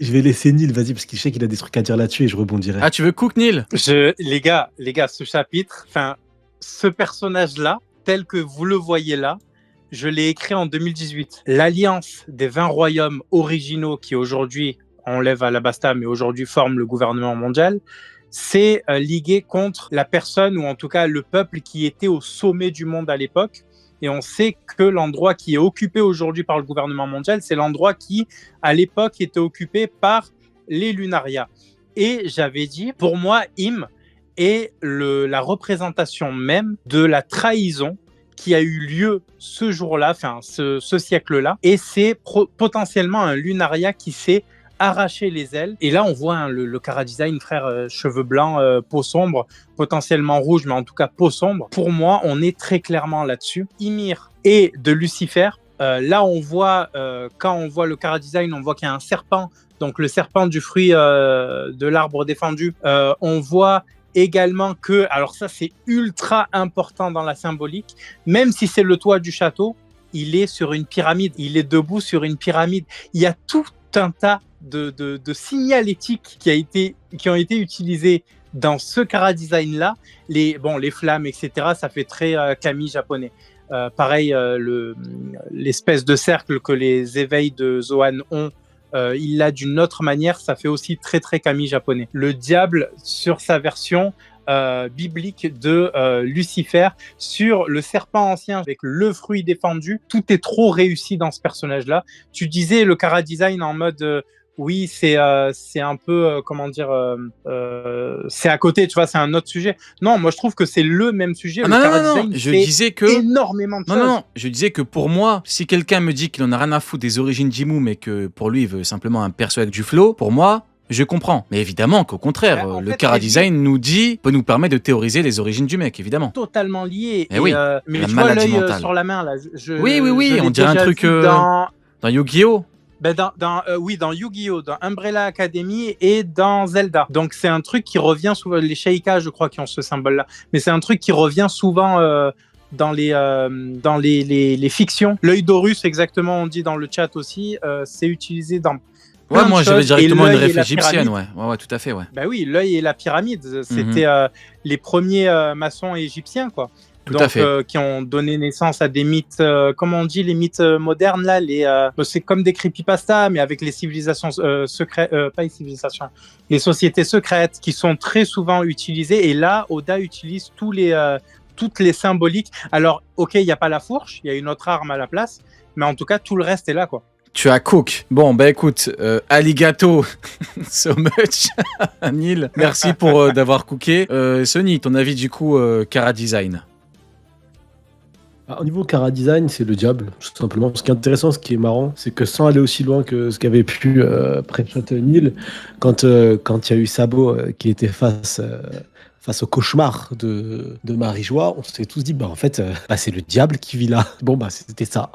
Je vais laisser Neil, vas-y, parce qu'il sait qu'il a des trucs à dire là-dessus et je rebondirai. Ah, tu veux Cook, Neil? Les gars, ce chapitre, enfin, ce personnage-là, tel que vous le voyez là, je l'ai écrit en 2018. L'alliance des 20 royaumes originaux qui aujourd'hui enlèvent Alabasta, mais aujourd'hui forment le gouvernement mondial, c'est ligué contre la personne, ou en tout cas le peuple qui était au sommet du monde à l'époque. Et on sait que l'endroit qui est occupé aujourd'hui par le gouvernement mondial, c'est l'endroit qui, à l'époque, était occupé par les Lunaria. Et j'avais dit, pour moi, Im est la représentation même de la trahison qui a eu lieu ce jour-là, enfin ce siècle-là. Et c'est potentiellement un Lunaria qui s'est arraché les ailes. Et là, on voit le chara-design, frère, cheveux blancs, peau sombre, potentiellement rouge, mais en tout cas peau sombre. Pour moi, on est très clairement là-dessus. Ymir et de Lucifer. Là, on voit, quand on voit le chara-design, on voit qu'il y a un serpent, donc le serpent du fruit de l'arbre défendu. On voit également que, alors ça c'est ultra important dans la symbolique, même si c'est le toit du château, il est sur une pyramide, il est debout sur une pyramide. Il y a tout un tas de signalétiques qui ont été utilisés dans ce chara-design là, les flammes, etc. Ça fait très kami japonais. Pareil, l'espèce de cercle que les éveils de Zoan ont, il l'a d'une autre manière, ça fait aussi très très kami japonais. Le diable sur sa version biblique de Lucifer, sur le serpent ancien avec le fruit défendu, tout est trop réussi dans ce personnage-là. Tu disais le chara-design en mode oui, c'est un peu, comment dire, c'est à côté, tu vois, c'est un autre sujet. Non, moi je trouve que c'est le même sujet. Non, je disais que... énormément de choses. Non, je disais que pour moi, si quelqu'un me dit qu'il en a rien à foutre des origines d'Imu, mais que pour lui, il veut simplement un perso avec du flow, pour moi, je comprends. Mais évidemment qu'au contraire, le chara-design peut nous permettre de théoriser les origines du mec, évidemment. Totalement lié. Et oui, mais la tu vois maladie l'œil mentale. sur la main, là. Oui, on dirait un truc dans Yu-Gi-Oh! Oui, dans Yu-Gi-Oh!, dans Umbrella Academy et dans Zelda. Donc c'est un truc qui revient souvent, les Sheikah, je crois, qui ont ce symbole-là. Mais c'est un truc qui revient souvent dans les fictions. L'œil d'Horus, exactement, on dit dans le chat aussi, c'est utilisé dans... Ouais, moi j'avais directement une ref égyptienne, ouais, tout à fait, ouais. Bah oui, l'œil et la pyramide, c'était les premiers maçons égyptiens, quoi. Tout à fait. Qui ont donné naissance à des mythes, comment on dit, les mythes modernes, là, c'est comme des creepypasta, mais avec les civilisations secrètes, pas les civilisations, les sociétés secrètes, qui sont très souvent utilisées, et là, Oda utilise toutes les symboliques. Alors, ok, il n'y a pas la fourche, il y a une autre arme à la place, mais en tout cas, tout le reste est là, quoi. Tu as Cook. Bon, bah écoute, Aligato, so much. Neil, merci pour d'avoir cooké. Sony, ton avis du coup, chara-design? Au niveau chara-design, c'est le diable, tout simplement. Ce qui est intéressant, ce qui est marrant, c'est que sans aller aussi loin que ce qu'avait pu pré-shot Neil, quand il y a eu Sabo qui était face au cauchemar de Marie-Joie, on s'est tous dit, en fait, c'est le diable qui vit là. Bon, c'était ça.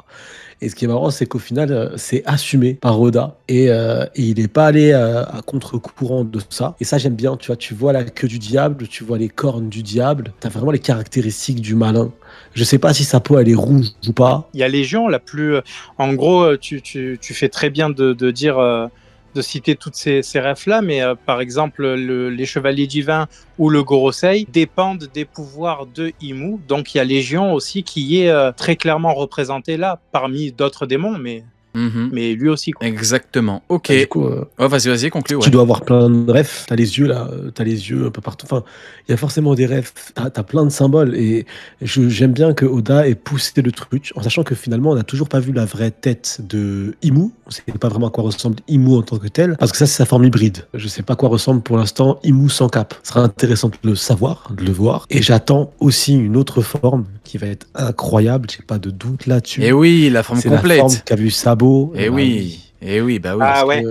Et ce qui est marrant, c'est qu'au final, c'est assumé par Oda et il n'est pas allé à contre-courant de ça. Et ça, j'aime bien, tu vois, tu vois la queue du diable, tu vois les cornes du diable, tu as vraiment les caractéristiques du malin. Je sais pas si sa peau, elle est rouge ou pas. Il y a Légion, la plus... En gros, tu fais très bien de dire... de citer toutes ces refs-là, mais par exemple, les Chevaliers Divins ou le Gorosei dépendent des pouvoirs de Imu. Donc, il y a Légion aussi qui est très clairement représenté là, parmi d'autres démons, mais lui aussi, quoi. Exactement. Ok. Du coup, vas-y, conclue. Ouais. Tu dois avoir plein de refs. T'as les yeux là, t'as les yeux un peu partout. Enfin, il y a forcément des refs. T'as plein de symboles et j'aime bien que Oda ait poussé le truc, en sachant que finalement, on n'a toujours pas vu la vraie tête de Imu. On sait pas vraiment à quoi ressemble Imu en tant que tel, parce que ça, c'est sa forme hybride. Je sais pas à quoi ressemble pour l'instant Imu sans cap. Ce sera intéressant de le savoir, de le voir. Et j'attends aussi une autre forme qui va être incroyable. J'ai pas de doute là-dessus. Et oui, la forme complète. C'est la forme qu'a vu Sabo. Et oui. Et oui, bah oui. Ah ouais.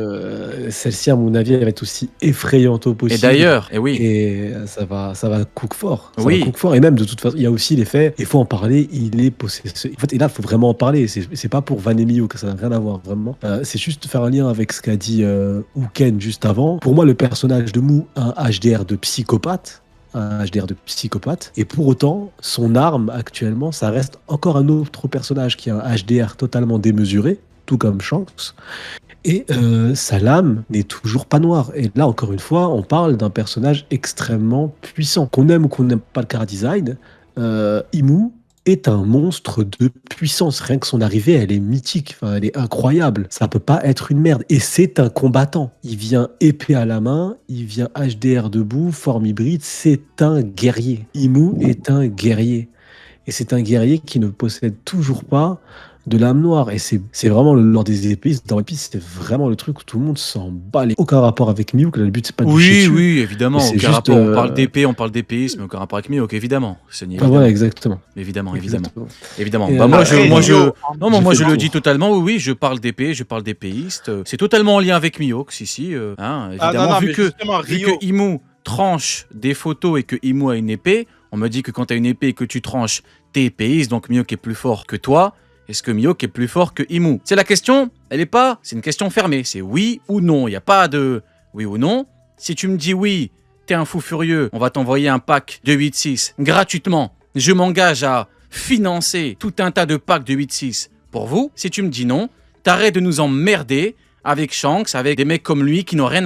Celle-ci, à mon avis, elle va être aussi effrayante au possible. Et d'ailleurs, et oui. Et ça va cook fort. Ça oui. va cook fort. Et même, de toute façon, il y a aussi l'effet, il faut en parler, il est possédé. En fait, et là, il faut vraiment en parler. C'est pas pour Vanemio que ça n'a rien à voir, vraiment. C'est juste faire un lien avec ce qu'a dit Uken juste avant. Pour moi, le personnage de Mu, un HDR de psychopathe, et pour autant, son arme actuellement, ça reste encore un autre personnage qui a un HDR totalement démesuré, tout comme Shanks. Et sa lame n'est toujours pas noire. Et là, encore une fois, on parle d'un personnage extrêmement puissant. Qu'on aime ou qu'on n'aime pas le chara-design, Imu est un monstre de puissance. Rien que son arrivée, elle est mythique, enfin, elle est incroyable. Ça peut pas être une merde. Et c'est un combattant. Il vient épée à la main, il vient HDR debout, forme hybride. C'est un guerrier. Imu est un guerrier. Et c'est un guerrier qui ne possède toujours pas de l'âme noire. Et c'est vraiment le lore des épices. Dans One Piece, c'était vraiment le truc où tout le monde s'en bat les... Aucun rapport avec Mihawk, là, le but, c'est pas de Oui, dessus. oui, évidemment. Mais c'est Aucun juste, rapport. On parle d'épée, on parle d'épéisme, mais aucun rapport avec Mihawk, évidemment. C'est Ah, évidemment. voilà, exactement. Évidemment. Exactement. Évidemment. Et, Bah, moi, Après, moi, Nio, non, moi, J'ai je fait le le dis tour. totalement. Oui, oui, je parle d'épée, je parle d'épéiste. C'est totalement en lien avec Mihawk, si. Ah Évidemment, non, vu mais que justement, vu Rio, que Imu tranche des photos et que Imu a une épée, on me dit que quand tu as une épée et que tu tranches, t'es épéiste, donc Mihawk est plus fort que toi. Est-ce que Mihawk est plus fort que Imu? C'est la question, elle est pas, c'est une question fermée, c'est oui ou non, il n'y a pas de oui ou non. Si tu me dis oui, t'es un fou furieux, on va t'envoyer un pack de 8-6 gratuitement. Je m'engage à financer tout un tas de packs de 8-6 pour vous. Si tu me dis non, t'arrêtes de nous emmerder avec Shanks, avec des mecs comme lui qui n'ont rien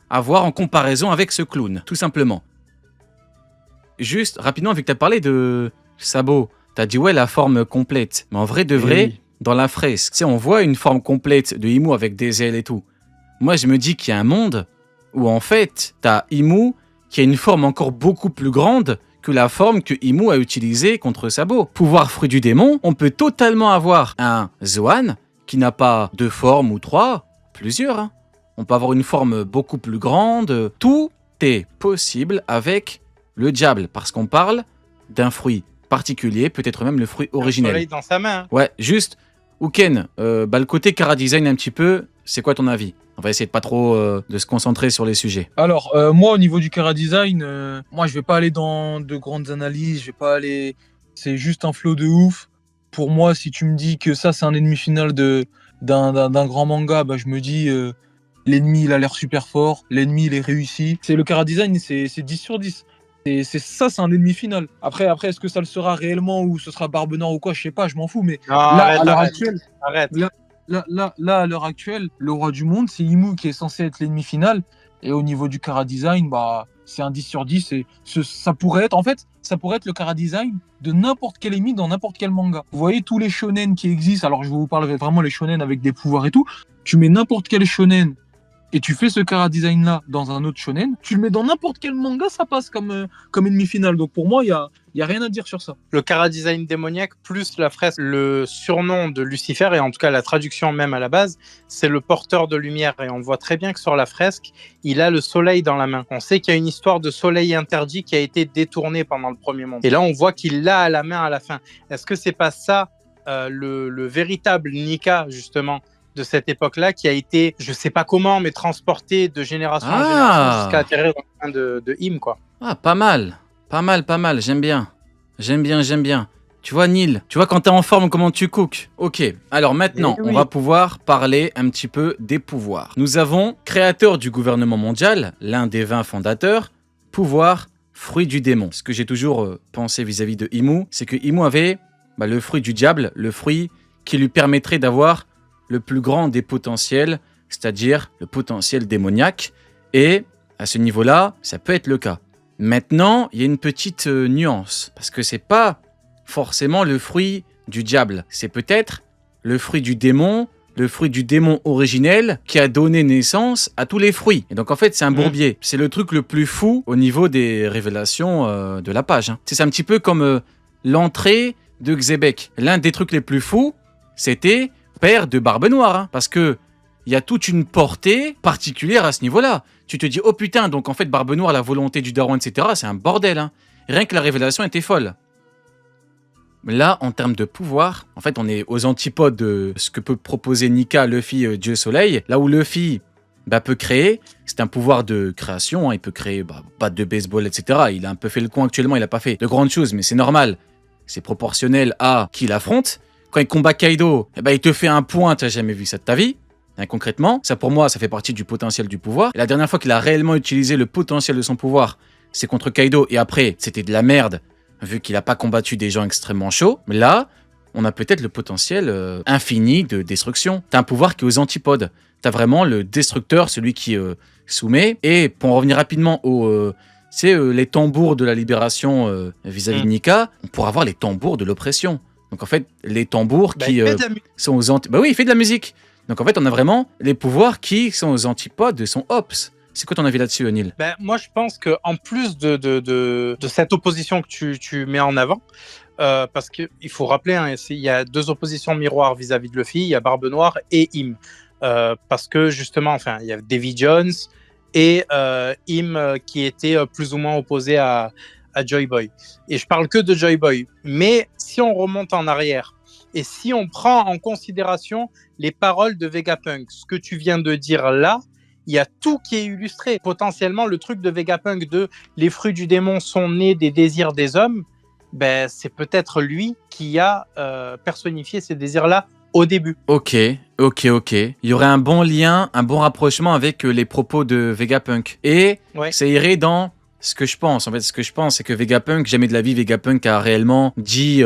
à voir en comparaison avec ce clown, tout simplement. Juste, rapidement, vu que tu as parlé de Sabo, tu as dit ouais, la forme complète. Mais en vrai de vrai, Oui. dans la fresque, tu sais, on voit une forme complète de Imu avec des ailes et tout. Moi, je me dis qu'il y a un monde où en fait, tu as Imu qui a une forme encore beaucoup plus grande que la forme que Imu a utilisée contre Sabo. Pouvoir fruit du démon, on peut totalement avoir un Zoan qui n'a pas deux formes ou trois, plusieurs. Hein. On peut avoir une forme beaucoup plus grande. Tout est possible avec le diable, parce qu'on parle d'un fruit particulier, peut-être même le fruit un originel. soleil dans sa main. Ouais, juste, Uken, le côté chara-design un petit peu, c'est quoi ton avis? On va essayer de pas trop de se concentrer sur les sujets. Alors, moi, au niveau du chara-design, moi, je vais pas aller dans de grandes analyses, je vais pas aller... C'est juste un flow de ouf. Pour moi, si tu me dis que ça, c'est un ennemi final d'un grand manga, bah, je me dis, l'ennemi, il a l'air super fort, l'ennemi, il est réussi. C'est le chara-design, c'est 10 sur 10. C'est un ennemi final. Après, est-ce que ça le sera réellement ou ce sera Barbe Noire ou quoi, je sais pas, je m'en fous. Mais Non, là, à l'heure actuelle, arrête. Là, à l'heure actuelle, le roi du monde, c'est Imu qui est censé être l'ennemi final. Et au niveau du chara-design, bah, c'est un 10 sur 10. Ça pourrait être, en fait, ça pourrait être le chara-design de n'importe quel ennemi dans n'importe quel manga. Vous voyez tous les shonen qui existent, alors je vous parle vraiment les shonen avec des pouvoirs et tout. Tu mets n'importe quel shonen et tu fais ce chara-design là dans un autre shonen, tu le mets dans n'importe quel manga, ça passe comme ennemi final. Donc pour moi, il y a rien à dire sur ça. Le chara-design démoniaque plus la fresque, le surnom de Lucifer, et en tout cas la traduction même à la base, c'est le porteur de lumière. Et on voit très bien que sur la fresque, il a le soleil dans la main. On sait qu'il y a une histoire de soleil interdit qui a été détournée pendant le premier monde. Et là, on voit qu'il l'a à la main à la fin. Est-ce que c'est pas ça le véritable Nika, justement, de cette époque-là, qui a été, je sais pas comment, mais transporté de génération en génération jusqu'à atterrir dans le main de Im, quoi. Ah, pas mal, j'aime bien. Tu vois, Neil, tu vois quand t'es en forme, comment tu cooks. Ok, alors maintenant, oui. on va pouvoir parler un petit peu des pouvoirs. Nous avons, créateur du gouvernement mondial, l'un des 20 fondateurs, pouvoir, fruit du démon. Ce que j'ai toujours pensé vis-à-vis de Imu, c'est que Imu avait le fruit du diable, le fruit qui lui permettrait d'avoir le plus grand des potentiels, c'est-à-dire le potentiel démoniaque. Et à ce niveau-là, ça peut être le cas. Maintenant, il y a une petite nuance, parce que c'est pas forcément le fruit du diable, c'est peut-être le fruit du démon originel qui a donné naissance à tous les fruits. Et donc en fait, c'est un bourbier. C'est le truc le plus fou au niveau des révélations de la page. Hein. C'est un petit peu comme l'entrée de Xebec. L'un des trucs les plus fous, c'était père de Barbe Noire, hein, parce que il y a toute une portée particulière à ce niveau-là. Tu te dis, oh putain, donc en fait, Barbe Noire, la volonté du daron, etc., c'est un bordel. Hein. Rien que la révélation était folle. Là, en termes de pouvoir, en fait, on est aux antipodes de ce que peut proposer Nika, Luffy, Dieu Soleil. Là où Luffy peut créer, c'est un pouvoir de création. Hein. Il peut créer batte de baseball, etc. Il a un peu fait le con actuellement, il n'a pas fait de grandes choses, mais c'est normal. C'est proportionnel à qui il affronte. Quand il combat Kaido, il te fait un point, tu n'as jamais vu ça de ta vie. Hein, concrètement, ça pour moi, ça fait partie du potentiel du pouvoir. Et la dernière fois qu'il a réellement utilisé le potentiel de son pouvoir, c'est contre Kaido. Et après, c'était de la merde, vu qu'il n'a pas combattu des gens extrêmement chauds. Mais là, on a peut-être le potentiel infini de destruction. T'as un pouvoir qui est aux antipodes. t'as vraiment le destructeur, celui qui soumet. Et pour en revenir rapidement les tambours de la libération vis-à-vis de Nika, on pourra avoir les tambours de l'oppression. Donc en fait, les tambours qui sont aux antipodes. Bah oui, il fait de la musique. Donc en fait, on a vraiment les pouvoirs qui sont aux antipodes de son Ops. C'est quoi ton avis là-dessus, Neil? Moi, je pense qu'en plus de cette opposition que tu mets en avant, parce qu'il faut rappeler, hein, il y a deux oppositions miroirs vis-à-vis de Luffy, il y a Barbe Noire et Im. Parce que justement, enfin, il y a Davy Jones et Im qui étaient plus ou moins opposés à Joy Boy. Et je parle que de Joy Boy. Mais si on remonte en arrière et si on prend en considération les paroles de Vegapunk, ce que tu viens de dire là, il y a tout qui est illustré. Potentiellement, le truc de Vegapunk de les fruits du démon sont nés des désirs des hommes, c'est peut-être lui qui a personnifié ces désirs-là au début. Ok. Il y aurait un bon lien, un bon rapprochement avec les propos de Vegapunk. Et ça irait dans ce que je pense. En fait, ce que je pense, c'est que Vegapunk, jamais de la vie, Vegapunk a réellement dit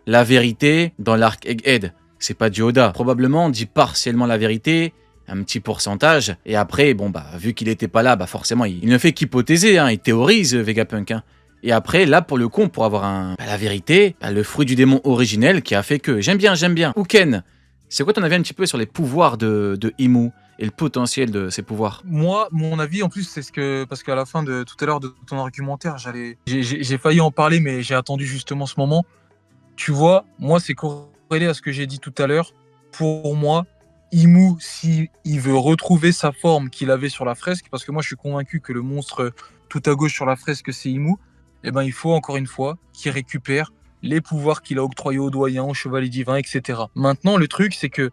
la vérité dans l'arc Egghead. C'est pas du Oda. Probablement dit partiellement la vérité, un petit pourcentage. Et après, vu qu'il était pas là, forcément, il ne fait qu'hypothéser. Il théorise, Vegapunk. Et après, là, pour le coup, pour avoir la vérité, le fruit du démon originel qui a fait que... J'aime bien. Uken, c'est quoi ton avis un petit peu sur les pouvoirs de Imu et le potentiel de ses pouvoirs? Moi, mon avis, en plus, c'est parce qu'à la fin de tout à l'heure de ton argumentaire, j'ai failli en parler, mais j'ai attendu justement ce moment. Tu vois, moi, c'est corrélé à ce que j'ai dit tout à l'heure. Pour moi, Imu, s'il veut retrouver sa forme qu'il avait sur la fresque, parce que moi, je suis convaincu que le monstre tout à gauche sur la fresque, c'est Imu, il faut encore une fois qu'il récupère les pouvoirs qu'il a octroyés aux doyens, aux chevaliers divins, etc. Maintenant, le truc, c'est que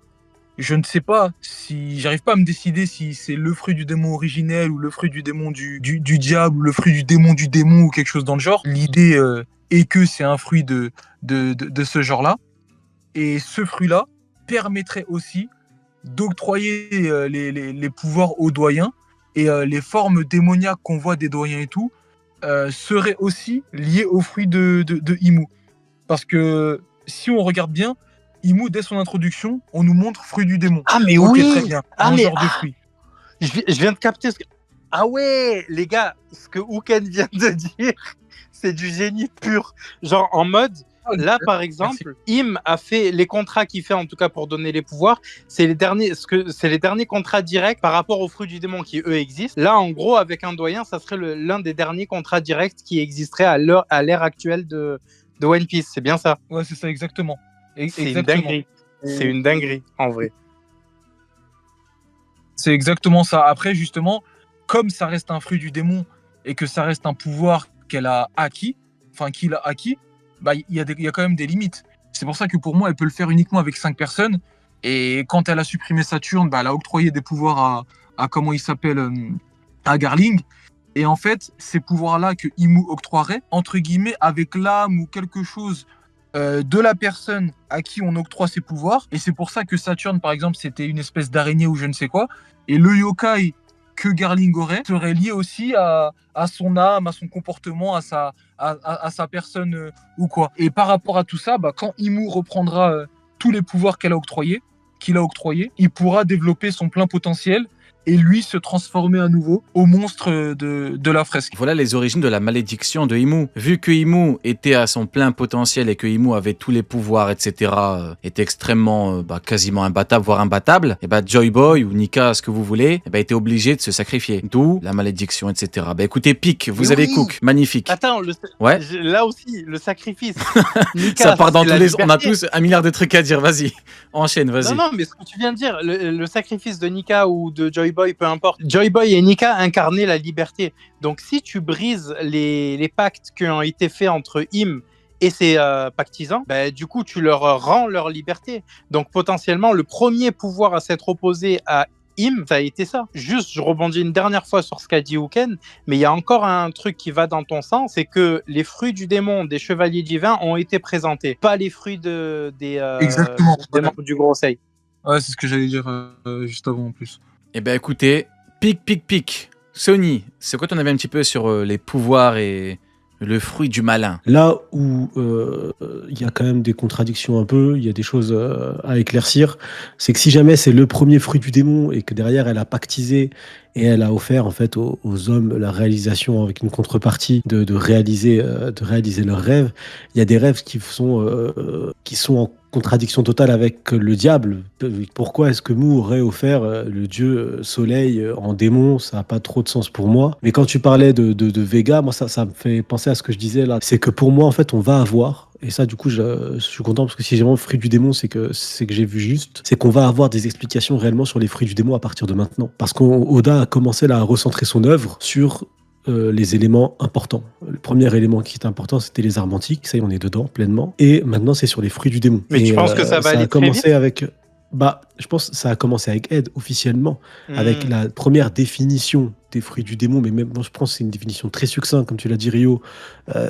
je ne sais pas si j'arrive pas à me décider si c'est le fruit du démon originel ou le fruit du démon du diable ou le fruit du démon ou quelque chose dans le genre. L'idée est que c'est un fruit de ce genre-là. Et ce fruit-là permettrait aussi d'octroyer les pouvoirs aux doyens et les formes démoniaques qu'on voit des doyens et tout seraient aussi liées au fruit de Imu. Parce que si on regarde bien, Imu, dès son introduction, on nous montre fruit du démon. Ah, mais okay, oui. Très bien, genre de fruit. Je viens de capter ce que... Ah ouais, les gars, ce que Uken vient de dire, c'est du génie pur. Genre en mode, là par exemple, Im a fait les contrats qu'il fait en tout cas pour donner les pouvoirs, c'est les derniers contrats directs par rapport aux fruits du démon qui eux existent. Là en gros, avec un doyen, ça serait l'un des derniers contrats directs qui existerait à l'ère actuelle de One Piece. C'est bien ça? Ouais, c'est ça, exactement. C'est une dinguerie. C'est une dinguerie, en vrai. C'est exactement ça. Après, justement, comme ça reste un fruit du démon et que ça reste un pouvoir qu'il a acquis, il y a quand même des limites. C'est pour ça que pour moi, elle peut le faire uniquement avec 5 personnes. Et quand elle a supprimé Saturne, elle a octroyé des pouvoirs à comment il s'appelle, à Garling. Et en fait, ces pouvoirs-là que Imu octroierait, entre guillemets, avec l'âme ou quelque chose de la personne à qui on octroie ses pouvoirs. Et c'est pour ça que Saturne, par exemple, c'était une espèce d'araignée ou je ne sais quoi. Et le yokai que Garling aurait serait lié aussi à son âme, à son comportement, à sa personne ou quoi. Et par rapport à tout ça, quand Imu reprendra tous les pouvoirs qu'il a octroyés, il pourra développer son plein potentiel et lui se transformer à nouveau au monstre de la fresque. Voilà les origines de la malédiction de Imu. Vu que Imu était à son plein potentiel et que Imu avait tous les pouvoirs, etc., était extrêmement, quasiment imbattable, voire imbattable, et Joy Boy ou Nika, ce que vous voulez, était obligé de se sacrifier. D'où la malédiction, etc. Écoutez, Pic, vous avez Cook, magnifique. Attends, là aussi, le sacrifice. Nika, ça part dans tous les... On a tous un milliard de trucs à dire, vas-y, enchaîne, vas-y. Non, mais ce que tu viens de dire, le sacrifice de Nika ou de Joy Boy, peu importe. Joy Boy et Nika incarnaient la liberté. Donc si tu brises les pactes qui ont été faits entre Im et ses pactisans, du coup tu leur rends leur liberté. Donc potentiellement le premier pouvoir à s'être opposé à Im, ça a été ça. Juste, je rebondis une dernière fois sur ce qu'a dit Uken, mais il y a encore un truc qui va dans ton sens, c'est que les fruits du démon des chevaliers divins ont été présentés, pas les fruits des démons du gros Sei. Ouais, c'est ce que j'allais dire juste avant en plus. Écoutez, Pic. Sony, c'est quoi ton avis un petit peu sur les pouvoirs et Le fruit du malin. Là où il y a quand même des contradictions un peu, il y a des choses à éclaircir, c'est que si jamais c'est le premier fruit du démon et que derrière elle a pactisé et elle a offert en fait aux hommes la réalisation avec une contrepartie de réaliser leurs rêves, il y a des rêves qui sont en contradiction totale avec le diable. Pourquoi est-ce que Mu aurait offert le dieu soleil en démon? Ça n'a pas trop de sens pour moi. Mais quand tu parlais de Vega, moi ça me fait penser à ce que je disais là. C'est que pour moi en fait on va avoir, et ça du coup je suis content parce que si j'ai vraiment le fruit du démon c'est que j'ai vu juste, c'est qu'on va avoir des explications réellement sur les fruits du démon à partir de maintenant. Parce qu'Oda a commencé là à recentrer son œuvre sur les éléments importants. Le premier élément qui est important, c'était les armes antiques. Ça y est, on est dedans pleinement. Et maintenant, c'est sur les fruits du démon. Mais et tu penses que ça va aller a très commencé vite? avec. Bah, je pense que ça a commencé avec Ed officiellement, avec Hmm. la première définition des fruits du démon. Mais même, moi, je pense que c'est une définition très succincte, comme tu l'as dit, Rio,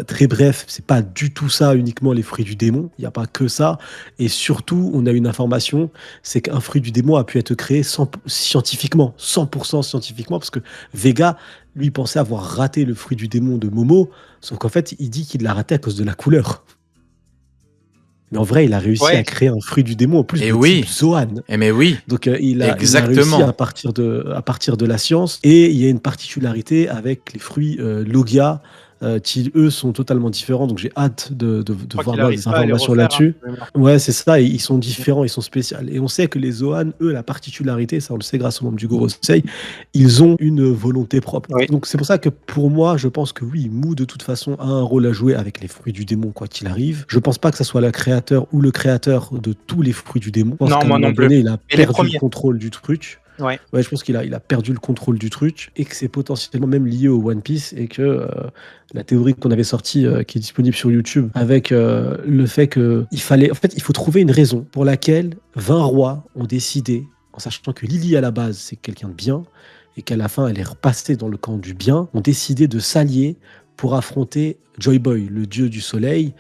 très bref. C'est pas du tout ça uniquement les fruits du démon. Il n'y a pas que ça. Et surtout, on a une information, c'est qu'un fruit du démon a pu être créé scientifiquement, 100% scientifiquement, parce que Vega, lui, pensait avoir raté le fruit du démon de Momo, sauf qu'en fait, il dit qu'il l'a raté à cause de la couleur. Mais en vrai, il a réussi à Ouais, créer un fruit du démon en plus Et de oui. type Zoan. Mais oui. Donc il a réussi Exactement. à partir de la science. Et il y a une particularité avec les fruits Logia, qui eux sont totalement différents. Donc j'ai hâte de je crois voir qu'il n'arrive des pas à les informations refaire. là-dessus. De mémoire. Ouais, c'est ça, et ils sont différents, ils sont spéciaux. Et on sait que les Zoan, eux, la particularité, ça on le sait grâce aux membres du Gorosei, ils ont une volonté propre. Oui. Donc c'est pour ça que pour moi, je pense que oui, Mu de toute façon a un rôle à jouer avec les fruits du démon, quoi qu'il arrive. Je pense pas que ça soit le créateur ou le créateur de tous les fruits du démon. Je pense Non, qu'à un moi moment non plus. donné, il a Mais les perdu le premiers. contrôle du truc. Ouais. Ouais, je pense qu'il a perdu le contrôle du truc et que c'est potentiellement même lié au One Piece et que la théorie qu'on avait sortie, qui est disponible sur YouTube, avec le fait que en fait, il faut trouver une raison pour laquelle 20 rois ont décidé, en sachant que Lily à la base c'est quelqu'un de bien et qu'à la fin elle est repassée dans le camp du bien, ont décidé de s'allier pour affronter Joy Boy, le dieu du soleil,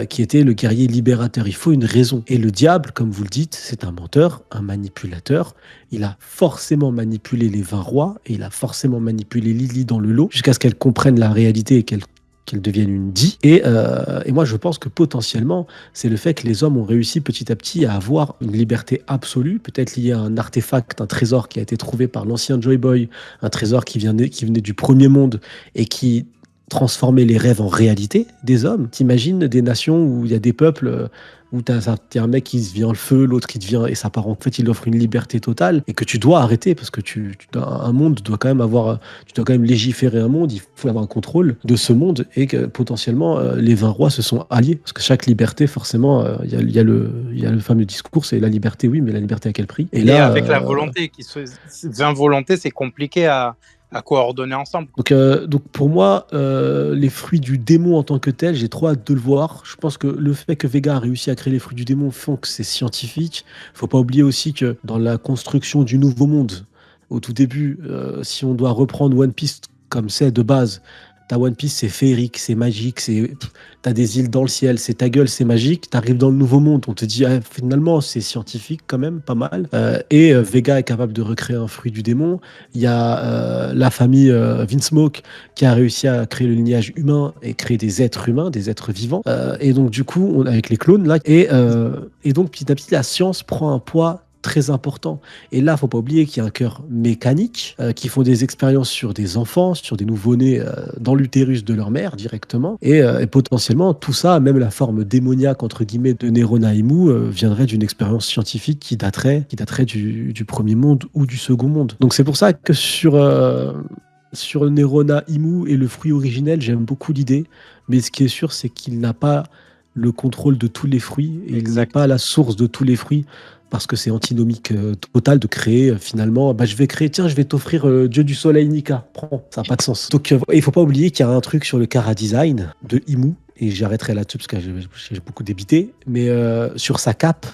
qui était le guerrier libérateur. Il faut une raison. Et le diable, comme vous le dites, c'est un menteur, un manipulateur. Il a forcément manipulé les 20 rois et il a forcément manipulé Lily dans le lot jusqu'à ce qu'elle comprenne la réalité et qu'elle devienne une die. Et moi, je pense que potentiellement, c'est le fait que les hommes ont réussi petit à petit à avoir une liberté absolue, peut-être liée à un artefact, un trésor qui a été trouvé par l'ancien Joy Boy, un trésor qui venait du premier monde et qui transformer les rêves en réalité des hommes. T'imagines des nations où il y a des peuples où t'as un mec qui devient le feu, l'autre qui devient et ça part en fait il offre une liberté totale et que tu dois arrêter parce que un monde doit quand même avoir, tu dois quand même légiférer un monde, il faut avoir un contrôle de ce monde et que potentiellement les 20 rois se sont alliés parce que chaque liberté forcément il y a le fameux discours, c'est la liberté oui mais la liberté à quel prix? Et là avec la volonté 20 volontés, c'est compliqué à coordonner ensemble. Donc pour moi, les fruits du démon en tant que tel, j'ai trop hâte de le voir. Je pense que le fait que Vega a réussi à créer les fruits du démon font que c'est scientifique. Faut pas oublier aussi que dans la construction du nouveau monde, au tout début, si on doit reprendre One Piece comme c'est de base, ta One Piece c'est féerique, c'est magique, t'as des îles dans le ciel, c'est ta gueule, c'est magique. T'arrives dans le nouveau monde, on te dit finalement c'est scientifique quand même, pas mal. Et Vega est capable de recréer un fruit du démon. Il y a la famille Vinsmoke qui a réussi à créer le lignage humain et créer des êtres humains, des êtres vivants. Et donc du coup, avec les clones là, et donc petit à petit la science prend un poids très important. Et là, faut pas oublier qu'il y a un cœur mécanique qui font des expériences sur des enfants, sur des nouveau-nés dans l'utérus de leur mère directement. Et potentiellement, tout ça, même la forme démoniaque entre guillemets de Nerona Imu, viendrait d'une expérience scientifique qui daterait du premier monde ou du second monde. Donc c'est pour ça que sur Nerona Imu et le fruit originel, j'aime beaucoup l'idée. Mais ce qui est sûr, c'est qu'il n'a pas le contrôle de tous les fruits et il n'est pas la source de tous les fruits parce que c'est antinomique total de créer finalement, je vais t'offrir Dieu du soleil Nika, prends, ça n'a pas de sens. Donc il faut pas oublier qu'il y a un truc sur le chara design de Imu, et j'arrêterai là-dessus parce que j'ai beaucoup débité, mais sur sa cape,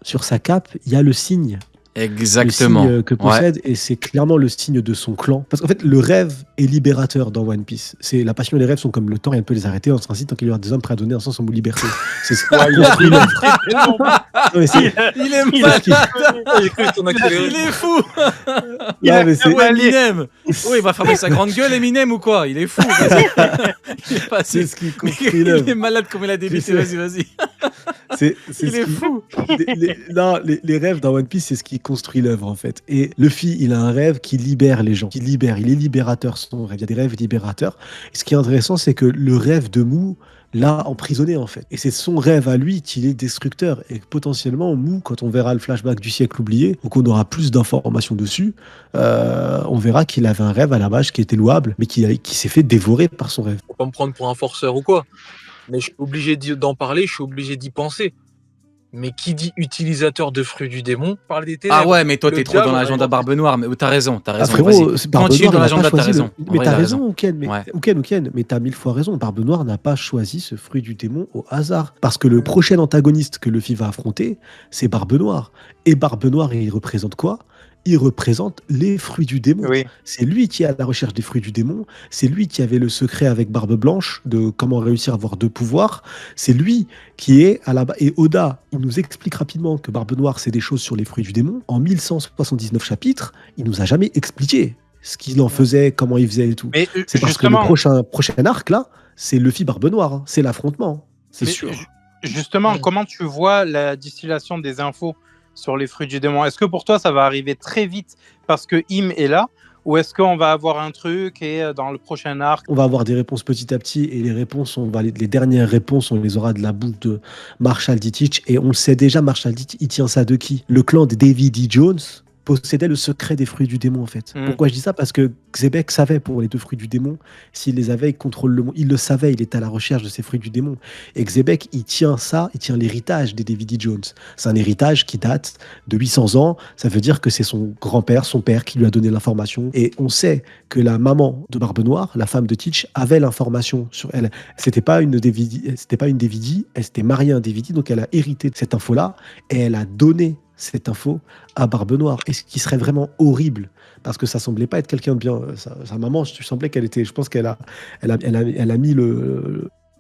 il y a le signe Exactement. signe que possède, et c'est clairement le signe de son clan. Parce qu'en fait, le rêve est libérateur dans One Piece. C'est la passion et les rêves sont comme le temps, rien ne peut les arrêter. En principe, tant qu'il y aura des hommes prêts à donner un sens en mot liberté. C'est ce qui construit l'œuvre. Non, mais c'est- Il est c'est malade. ce qui- J'ai cru que t'en accéléré. Il est fou. Non, mais c'est- Ouais, Eminem. Oh, il va fermer sa grande gueule, Eminem, ou quoi? Il est fou. Vas-y. Il est passé. c'est ce qui Mais construit il l'œuvre. est malade comme il a débité. sais. Vas-y. C'est Il ce est qui- fou. Non, les rêves dans One Piece, c'est ce qui construit l'œuvre en fait. Et Luffy, il a un rêve qui libère les gens, qui libère. Il est libérateur son rêve. Il y a des rêves libérateurs. Et ce qui est intéressant, c'est que le rêve de Mou l'a emprisonné en fait. Et c'est son rêve à lui qui est destructeur. Et potentiellement, Mou, quand on verra le flashback du siècle oublié, ou qu'on aura plus d'informations dessus, on verra qu'il avait un rêve à la base qui était louable, mais qui s'est fait dévorer par son rêve. Faut pas me prendre pour un forceur ou quoi. Mais je suis obligé d'en parler, je suis obligé d'y penser. Mais qui dit utilisateur de fruits du démon parle des ténèbres. Ah ouais, mais toi, Le t'es trop dans diable, l'agenda ouais. Barbe Noire. Mais t'as raison. Ah Vas-y. frérot, c'est Barbe Continue Noire, dans il a l'agenda, pas t'as choisi raison. En Mais vrai, t'as il a raison, Ouken, mais Ouais. Ouken, mais t'as mille fois raison. Barbe Noire n'a pas choisi ce fruit du démon au hasard. Parce que le prochain antagoniste que Luffy va affronter, c'est Barbe Noire. Et Barbe Noire, il représente quoi? Il représente les fruits du démon. Oui. C'est lui qui est à la recherche des fruits du démon. C'est lui qui avait le secret avec Barbe Blanche de comment réussir à avoir deux pouvoirs. C'est lui qui est à la base. Et Oda, il nous explique rapidement que Barbe Noire, c'est des choses sur les fruits du démon. En 1179 chapitres, il nous a jamais expliqué ce qu'il en faisait, comment il faisait et tout. Mais C'est parce que le justement, prochain arc, là, c'est Luffy Barbe Noire. Hein. C'est l'affrontement. C'est mais sûr. justement, Mm. comment tu vois la distillation des infos sur les fruits du démon? Est-ce que pour toi, ça va arriver très vite parce que Im est là? Ou est-ce qu'on va avoir un truc et dans le prochain arc? On va avoir des réponses petit à petit, et les réponses, les dernières réponses, on les aura de la bouche de Marshall D. Teach, et on le sait déjà, Marshall D. il tient ça de qui? Le clan de Davy D. Jones possédait le secret des fruits du démon en fait. Mm. Pourquoi je dis ça? Parce que Xebec savait pour les deux fruits du démon, s'il les avait, il contrôle le monde. Il le savait, il était à la recherche de ces fruits du démon. Et Xebec, il tient ça, il tient l'héritage des Davy D. Jones. C'est un héritage qui date de 800 ans. Ça veut dire que c'est son grand-père, son père qui lui a donné l'information. Et on sait que la maman de Barbe Noire, la femme de Teach, avait l'information sur elle. C'était pas une Davy D, elle s'était mariée à un Davy D, donc elle a hérité de cette info-là et elle a donné cette info à Barbe Noire. Et ce qui serait vraiment horrible, parce que ça semblait pas être quelqu'un de bien. Sa maman, je semblait qu'elle était. Je pense qu'elle a mis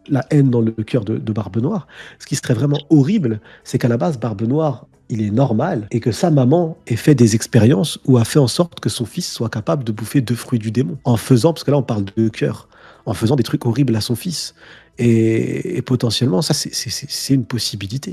la haine dans le cœur de Barbe Noire. Ce qui serait vraiment horrible, c'est qu'à la base, Barbe Noire, il est normal, et que sa maman ait fait des expériences ou a fait en sorte que son fils soit capable de bouffer deux fruits du démon. En faisant, parce que là, on parle de cœur, en faisant des trucs horribles à son fils. Et potentiellement, ça, c'est une possibilité.